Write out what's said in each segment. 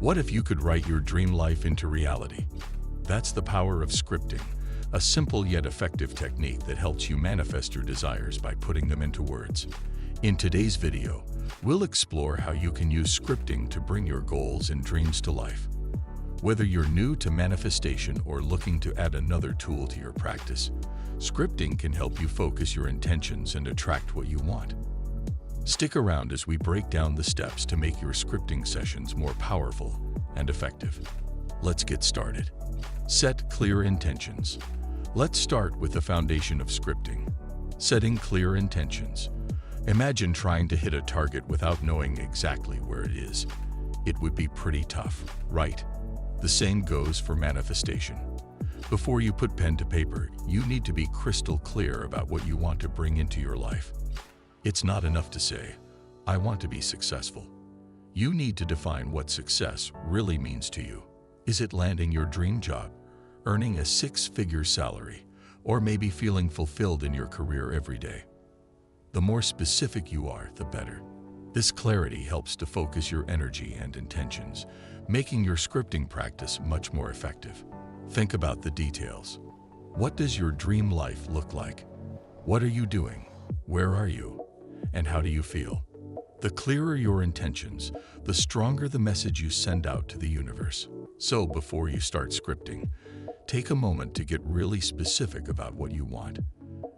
What if you could write your dream life into reality? That's the power of scripting, a simple yet effective technique that helps you manifest your desires by putting them into words. In today's video, we'll explore how you can use scripting to bring your goals and dreams to life. Whether you're new to manifestation or looking to add another tool to your practice, scripting can help you focus your intentions and attract what you want. Stick around as we break down the steps to make your scripting sessions more powerful and effective. Let's get started. Set clear intentions. Let's start with the foundation of scripting. Setting clear intentions. Imagine trying to hit a target without knowing exactly where it is. It would be pretty tough, right? The same goes for manifestation. Before you put pen to paper, you need to be crystal clear about what you want to bring into your life. It's not enough to say, "I want to be successful." You need to define what success really means to you. Is it landing your dream job, earning a six-figure salary, or maybe feeling fulfilled in your career every day? The more specific you are, the better. This clarity helps to focus your energy and intentions, making your scripting practice much more effective. Think about the details. What does your dream life look like? What are you doing? Where are you? And how do you feel? The clearer your intentions, the stronger the message you send out to the universe. So before you start scripting, take a moment to get really specific about what you want.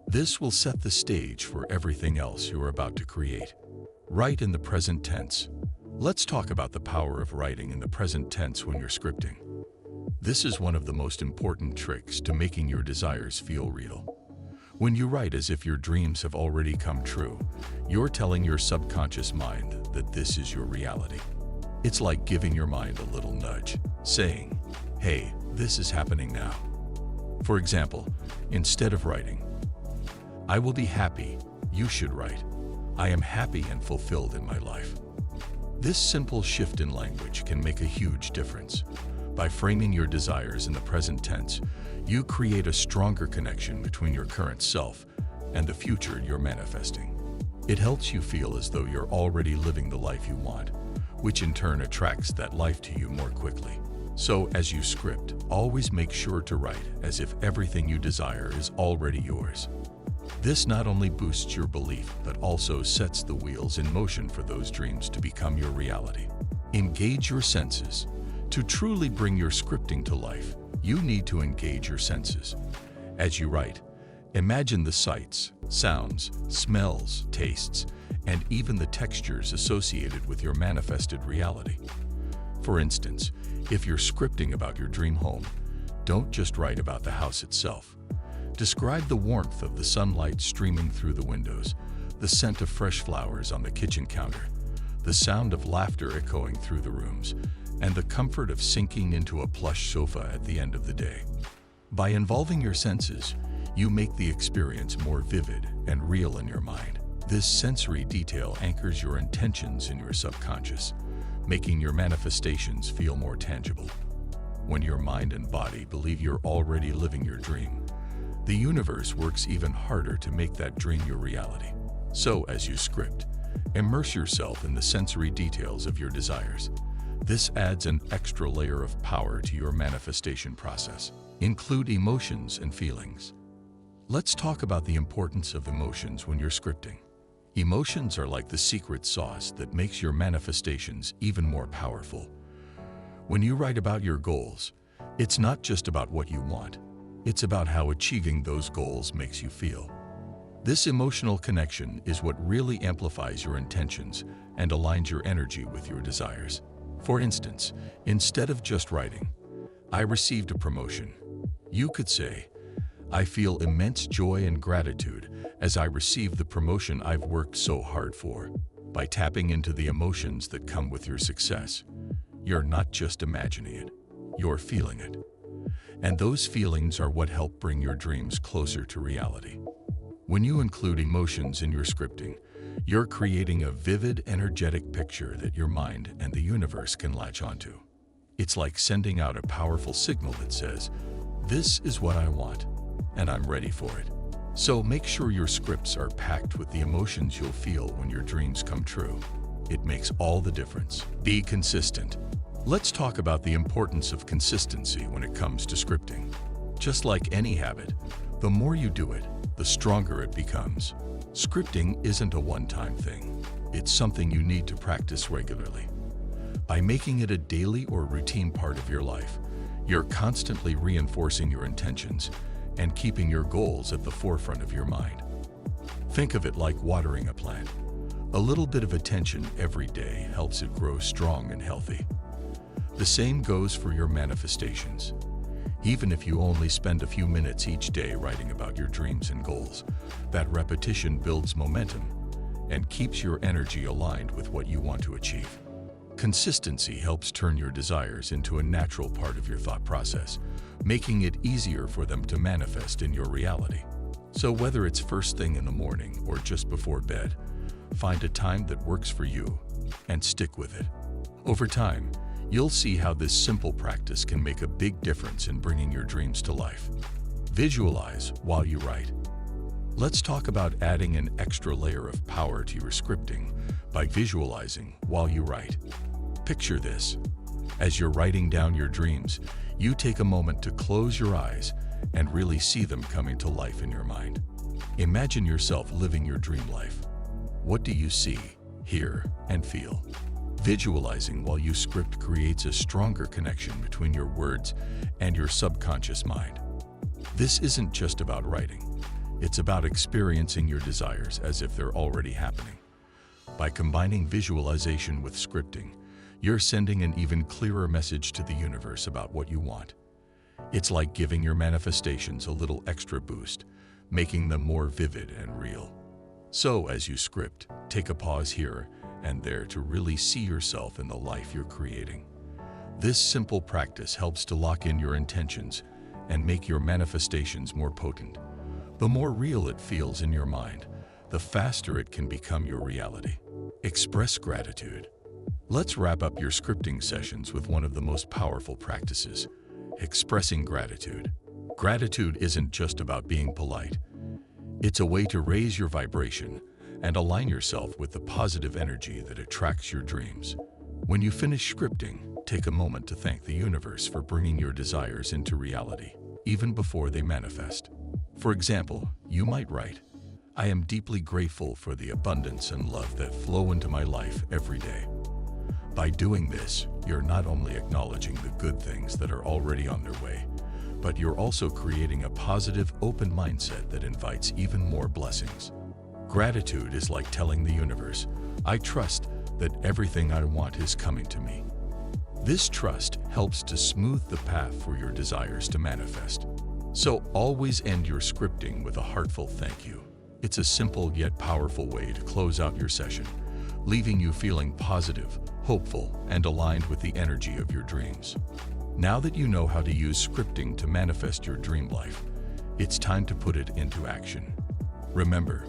This will set the stage for everything else you're about to create. Write in the present tense. Let's talk about the power of writing in the present tense when you're scripting. This is one of the most important tricks to making your desires feel real. When you write as if your dreams have already come true, you're telling your subconscious mind that this is your reality. It's like giving your mind a little nudge, saying, "Hey, this is happening now." For example, instead of writing, "I will be happy," you should write, "I am happy and fulfilled in my life." This simple shift in language can make a huge difference. By framing your desires in the present tense, you create a stronger connection between your current self and the future you're manifesting. It helps you feel as though you're already living the life you want, which in turn attracts that life to you more quickly. So as you script, always make sure to write as if everything you desire is already yours. This not only boosts your belief, but also sets the wheels in motion for those dreams to become your reality. Engage your senses. To truly bring your scripting to life, you need to engage your senses. As you write, imagine the sights, sounds, smells, tastes, and even the textures associated with your manifested reality. For instance, if you're scripting about your dream home, don't just write about the house itself. Describe the warmth of the sunlight streaming through the windows, the scent of fresh flowers on the kitchen counter, the sound of laughter echoing through the rooms, and the comfort of sinking into a plush sofa at the end of the day. By involving your senses, you make the experience more vivid and real in your mind. This sensory detail anchors your intentions in your subconscious, making your manifestations feel more tangible. When your mind and body believe you're already living your dream, the universe works even harder to make that dream your reality. So as you script, immerse yourself in the sensory details of your desires. This adds an extra layer of power to your manifestation process. Include emotions and feelings. Let's talk about the importance of emotions when you're scripting. Emotions are like the secret sauce that makes your manifestations even more powerful. When you write about your goals, it's not just about what you want. It's about how achieving those goals makes you feel. This emotional connection is what really amplifies your intentions and aligns your energy with your desires. For instance, instead of just writing, "I received a promotion," you could say, "I feel immense joy and gratitude as I receive the promotion I've worked so hard for." By tapping into the emotions that come with your success, you're not just imagining it, you're feeling it. And those feelings are what help bring your dreams closer to reality. When you include emotions in your scripting, you're creating a vivid, energetic picture that your mind and the universe can latch onto. It's like sending out a powerful signal that says, "This is what I want, and I'm ready for it." So make sure your scripts are packed with the emotions you'll feel when your dreams come true. It makes all the difference. Be consistent. Let's talk about the importance of consistency when it comes to scripting. Just like any habit, the more you do it, the stronger it becomes. Scripting isn't a one-time thing. It's something you need to practice regularly. By making it a daily or routine part of your life, you're constantly reinforcing your intentions and keeping your goals at the forefront of your mind. Think of it like watering a plant. A little bit of attention every day helps it grow strong and healthy. The same goes for your manifestations. Even if you only spend a few minutes each day writing about your dreams and goals, that repetition builds momentum and keeps your energy aligned with what you want to achieve. Consistency helps turn your desires into a natural part of your thought process, making it easier for them to manifest in your reality. So whether it's first thing in the morning or just before bed, find a time that works for you and stick with it. Over time, you'll see how this simple practice can make a big difference in bringing your dreams to life. Visualize while you write. Let's talk about adding an extra layer of power to your scripting by visualizing while you write. Picture this. As you're writing down your dreams, you take a moment to close your eyes and really see them coming to life in your mind. Imagine yourself living your dream life. What do you see, hear, and feel? Visualizing while you script creates a stronger connection between your words and your subconscious mind. This isn't just about writing. It's about experiencing your desires as if they're already happening. By combining visualization with scripting, you're sending an even clearer message to the universe about what you want. It's like giving your manifestations a little extra boost, making them more vivid and real. So as you script, take a pause here and there to really see yourself in the life you're creating. This simple practice helps to lock in your intentions and make your manifestations more potent. The more real it feels in your mind, the faster it can become your reality. Express gratitude. Let's wrap up your scripting sessions with one of the most powerful practices, expressing gratitude. Gratitude isn't just about being polite. It's a way to raise your vibration and align yourself with the positive energy that attracts your dreams. When you finish scripting, take a moment to thank the universe for bringing your desires into reality, even before they manifest. For example, you might write, "I am deeply grateful for the abundance and love that flow into my life every day." By doing this, you're not only acknowledging the good things that are already on their way, but you're also creating a positive, open mindset that invites even more blessings. Gratitude is like telling the universe, "I trust that everything I want is coming to me." This trust helps to smooth the path for your desires to manifest. So always end your scripting with a heartfelt thank you. It's a simple yet powerful way to close out your session, leaving you feeling positive, hopeful, and aligned with the energy of your dreams. Now that you know how to use scripting to manifest your dream life, it's time to put it into action. Remember,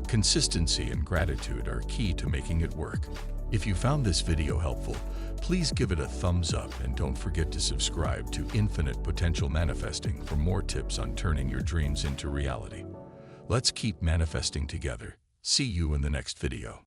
consistency and gratitude are key to making it work. If you found this video helpful, please give it a thumbs up and don't forget to subscribe to Infinite Potential Manifesting for more tips on turning your dreams into reality. Let's keep manifesting together. See you in the next video.